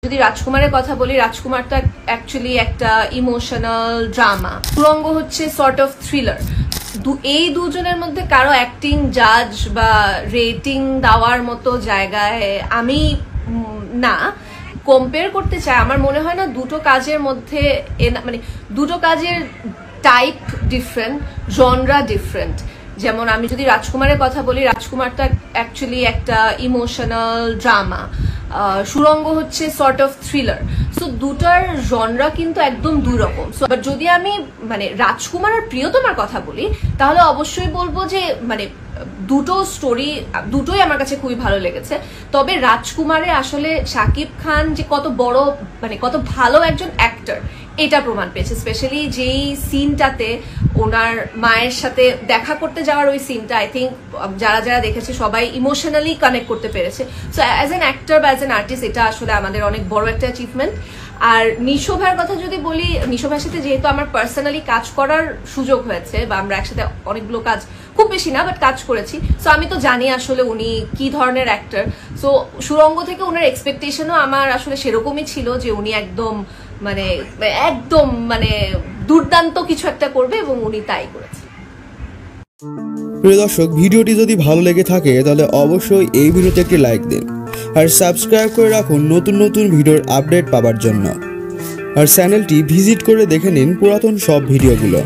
যদি রাজকুমারের কথা বলি, রাজকুমারটা অ্যাকচুয়ালি একটা ইমোশনাল ড্রামা, সুরঙ্গ হচ্ছে সর্ট অফ থ্রিলার। এই দুজনের মধ্যে কারো অ্যাক্টিং জাজ বা রেটিং দেওয়ার মতো জায়গায় আমি না কম্পেয়ার করতে চাই। আমার মনে হয় না দুটো কাজের মধ্যে মানে দুটো কাজের টাইপ ডিফারেন্ট, জনরা ডিফারেন্ট। যেমন আমি যদি রাজকুমারের কথা বলি, রাজকুমারটা অ্যাকচুয়ালি একটা ইমোশনাল ড্রামা, সুরঙ্গ হচ্ছে সর্ট অফ থ্রিলার। সো দুটার জনরা কিন্তু একদম দুই রকম। বাট যদি আমি মানে রাজকুমার আর প্রিয়তমার কথা বলি, তাহলে অবশ্যই বলবো যে মানে দুটো স্টোরি দুটোই আমার কাছে খুবই ভালো লেগেছে। তবে রাজকুমারে আসলে শাকিব খান যে কত বড় মানে কত ভালো একজন অ্যাক্টর এটা প্রমাণ পেয়েছে। স্পেশালি যেই সিনটাতে ওনার মায়ের সাথে দেখা করতে যাওয়ার ওই সিনটা, আই থিঙ্ক যারা যারা দেখেছে সবাই ইমোশনালি কানেক্ট করতে পেরেছে। সো অ্যাজ অ্যান অ্যাক্টর বা অ্যাজ অ্যান আর্টিস্ট এটা আসলে আমাদের অনেক বড় একটা অ্যাচিভমেন্ট। আর নিশো ভাইয়ের কথা যদি বলি, নিশো ভাইয়ের সাথে যেহেতু আমার পার্সোনালি কাজ করার সুযোগ হয়েছে বা আমরা একসাথে অনেকগুলো কাজ, খুব বেশি না বাট কাজ করেছি, সো আমি তো জানি আসলে উনি কি ধরনের অ্যাক্টর। সো সুরঙ্গ থেকে ওনার এক্সপেকটেশনও আমার আসলে সেরকমই ছিল যে উনি একদম মানে দুর্দান্ত কিছু একটা করবে এবং উনি তাই করেছে। প্রিয় দর্শক, ভিডিওটি যদি ভালো লেগে থাকে তাহলে অবশ্যই এই ভিডিওতে একটি লাইক দিন আর সাবস্ক্রাইব করে রাখুন নতুন নতুন ভিডিওর আপডেট পাওয়ার জন্য। আর চ্যানেলটি ভিজিট করে দেখে নিন পুরাতন সব ভিডিওগুলো।